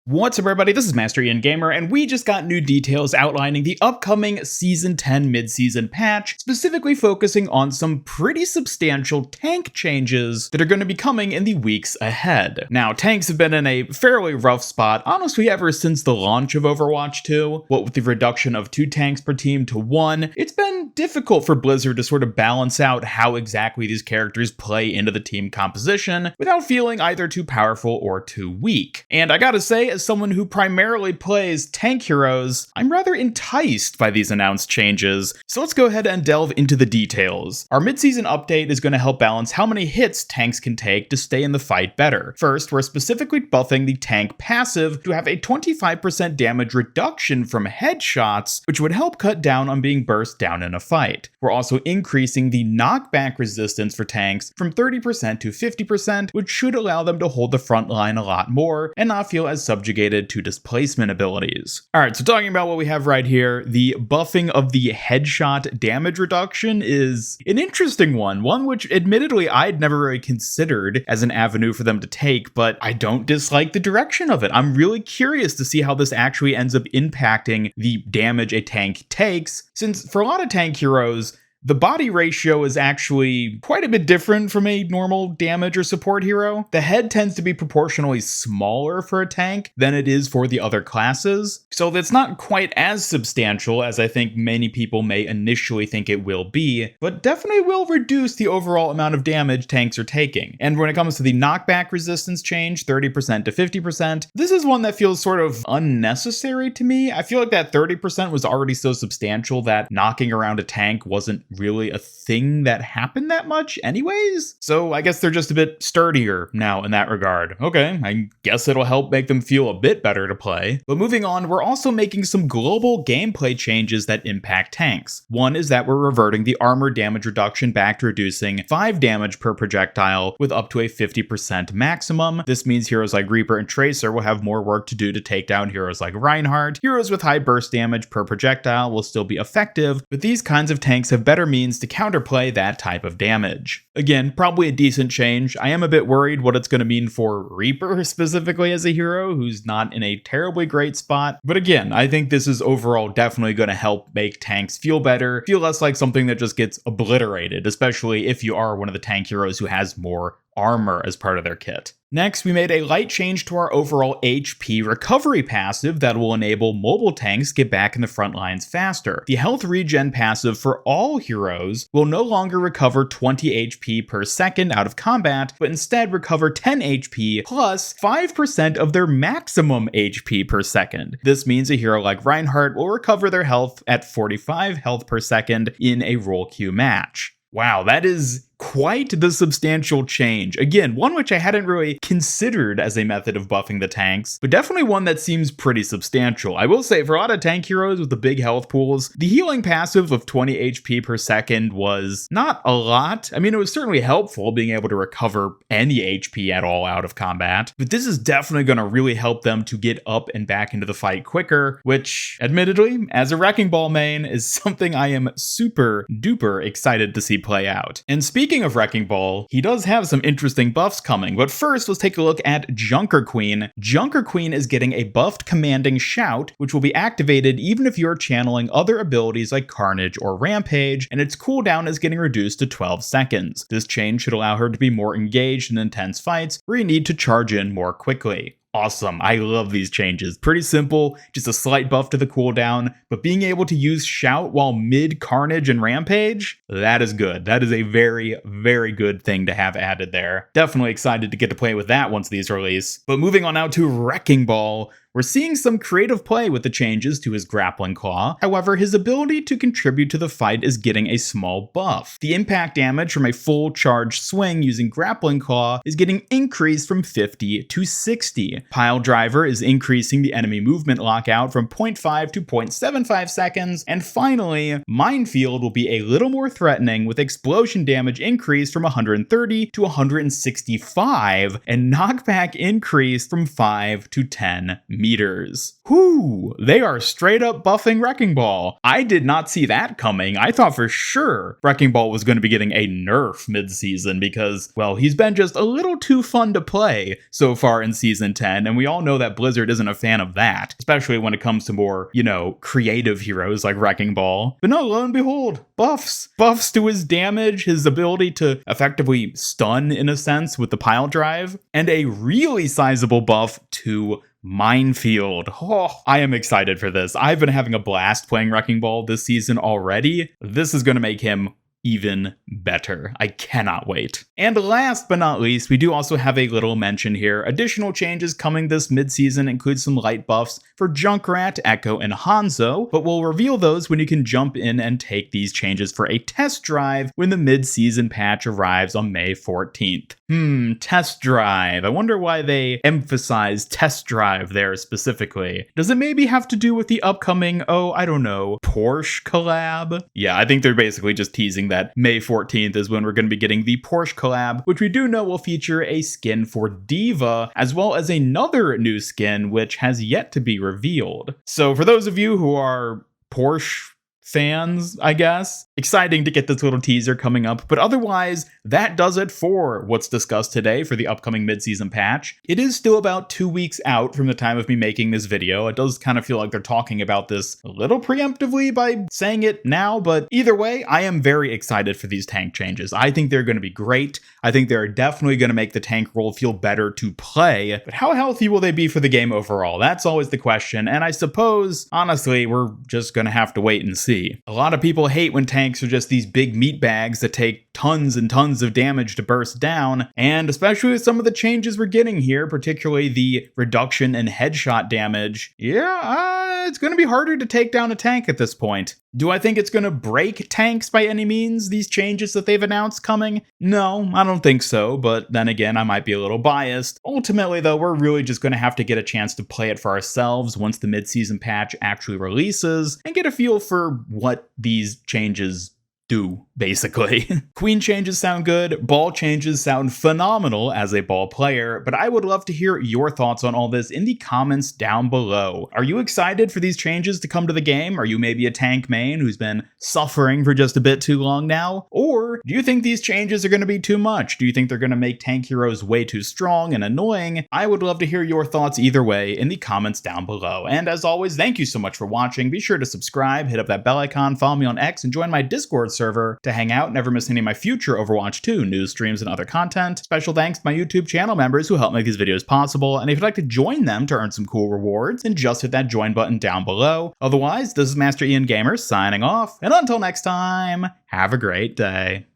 What's up everybody, this is Master Ian Gamer, and we just got new details outlining the upcoming Season 10 mid-season patch, specifically focusing on some pretty substantial tank changes that are going to be coming in the weeks ahead. Now, tanks have been in a fairly rough spot, honestly ever since the launch of Overwatch 2. What with the reduction of 2 tanks per team to 1, it's been difficult for Blizzard to sort of balance out how exactly these characters play into the team composition without feeling either too powerful or too weak. And I gotta say, as someone who primarily plays tank heroes, I'm rather enticed by these announced changes, so let's go ahead and delve into the details. Our mid-season update is going to help balance how many hits tanks can take to stay in the fight better. First, we're specifically buffing the tank passive to have a 25% damage reduction from headshots, which would help cut down on being burst down in a fight. We're also increasing the knockback resistance for tanks from 30% to 50%, which should allow them to hold the front line a lot more and not feel as subjugated to displacement abilities. Alright, so talking about what we have right here, the buffing of the headshot damage reduction is an interesting one which admittedly I'd never really considered as an avenue for them to take, but I don't dislike the direction of it. I'm really curious to see how this actually ends up impacting the damage a tank takes, since for a lot of tank heroes, the body ratio is actually quite a bit different from a normal damage or support hero. The head tends to be proportionally smaller for a tank than it is for the other classes, so that's not quite as substantial as I think many people may initially think it will be, but definitely will reduce the overall amount of damage tanks are taking. And when it comes to the knockback resistance change, 30% to 50%, this is one that feels sort of unnecessary to me. I feel like that 30% was already so substantial that knocking around a tank wasn't really a thing that happened that much anyways. So I guess they're just a bit sturdier now in that regard. Okay, I guess it'll help make them feel a bit better to play. But moving on, we're also making some global gameplay changes that impact tanks. One is that we're reverting the armor damage reduction back to reducing 5 damage per projectile with up to a 50% maximum. This means heroes like Reaper and Tracer will have more work to do to take down heroes like Reinhardt. Heroes with high burst damage per projectile will still be effective, but these kinds of tanks have better means to counterplay that type of damage. Again, probably a decent change. I am a bit worried what it's going to mean for Reaper specifically as a hero who's not in a terribly great spot. But again, I think this is overall definitely going to help make tanks feel better, feel less like something that just gets obliterated, especially if you are one of the tank heroes who has more armor as part of their kit. Next, we made a light change to our overall HP recovery passive that will enable mobile tanks get back in the front lines faster. The health regen passive for all heroes will no longer recover 20 HP per second out of combat, but instead recover 10 HP plus 5% of their maximum HP per second. This means a hero like Reinhardt will recover their health at 45 health per second in a role queue match. Wow, that is quite the substantial change. Again, one which I hadn't really considered as a method of buffing the tanks, but definitely one that seems pretty substantial. I will say, for a lot of tank heroes with the big health pools, the healing passive of 20 HP per second was not a lot. I mean, it was certainly helpful being able to recover any HP at all out of combat, but this is definitely going to really help them to get up and back into the fight quicker, which, admittedly, as a Wrecking Ball main, is something I am super duper excited to see play out. And speaking of Wrecking Ball, he does have some interesting buffs coming, but first let's take a look at Junker Queen. Junker Queen is getting a buffed commanding shout, which will be activated even if you're channeling other abilities like Carnage or Rampage, and its cooldown is getting reduced to 12 seconds. This change should allow her to be more engaged in intense fights where you need to charge in more quickly. Awesome. I love these changes. Pretty simple, just a slight buff to the cooldown, but being able to use Shout while mid Carnage and Rampage, that is good. That is a very, very good thing to have added there. Definitely excited to get to play with that once these release. But moving on now to Wrecking Ball, we're seeing some creative play with the changes to his grappling claw. However, his ability to contribute to the fight is getting a small buff. The impact damage from a full charge swing using grappling claw is getting increased from 50 to 60. Pile Driver is increasing the enemy movement lockout from 0.5 to 0.75 seconds. And finally, Minefield will be a little more threatening with explosion damage increased from 130 to 165 and knockback increased from 5 to 10 meters. meters. Whoo, they are straight up buffing Wrecking Ball. I did not see that coming. I thought for sure Wrecking Ball was going to be getting a nerf mid-season because, well, he's been just a little too fun to play so far in Season 10, and we all know that Blizzard isn't a fan of that, especially when it comes to more, creative heroes like Wrecking Ball. But no, lo and behold, buffs. Buffs to his damage, his ability to effectively stun in a sense with the pile drive, and a really sizable buff to Minefield. Oh, I am excited for this. I've been having a blast playing Wrecking Ball this season already. This is going to make him even better. I cannot wait. And last but not least, we do also have a little mention here. Additional changes coming this mid-season include some light buffs for Junkrat, Echo, and Hanzo, but we'll reveal those when you can jump in and take these changes for a test drive when the mid-season patch arrives on May 14th. Test drive. I wonder why they emphasize test drive there specifically. Does it maybe have to do with the upcoming, Porsche collab? Yeah, I think they're basically just teasing that May 14th is when we're going to be getting the Porsche collab, which we do know will feature a skin for Diva, as well as another new skin, which has yet to be revealed. So for those of you who are Porsche fans, I guess, exciting to get this little teaser coming up. But otherwise, that does it for what's discussed today for the upcoming mid-season patch. It is still about 2 weeks out from the time of me making this video. It does kind of feel like they're talking about this a little preemptively by saying it now, but either way, I am very excited for these tank changes. I think they're going to be great. I think they're definitely going to make the tank role feel better to play, but how healthy will they be for the game overall? That's always the question, and I suppose, honestly, we're just going to have to wait and see. A lot of people hate when tanks are just these big meat bags that take tons and tons of damage to burst down, and especially with some of the changes we're getting here, particularly the reduction in headshot damage, it's going to be harder to take down a tank at this point. Do I think it's going to break tanks by any means, these changes that they've announced coming? No, I don't think so, but then again, I might be a little biased. Ultimately, though, we're really just going to have to get a chance to play it for ourselves once the mid-season patch actually releases, and get a feel for what these changes do, basically. Queen changes sound good, ball changes sound phenomenal as a ball player, but I would love to hear your thoughts on all this in the comments down below. Are you excited for these changes to come to the game? Are you maybe a tank main who's been suffering for just a bit too long now? Or do you think these changes are going to be too much? Do you think they're going to make tank heroes way too strong and annoying? I would love to hear your thoughts either way in the comments down below. And as always, thank you so much for watching. Be sure to subscribe, hit up that bell icon, follow me on X, and join my Discord server to hang out, never miss any of my future Overwatch 2 news streams and other content. Special thanks to my YouTube channel members who help make these videos possible, and if you'd like to join them to earn some cool rewards, then just hit that join button down below. Otherwise, this is Master Ian Gamer signing off, and until next time, have a great day.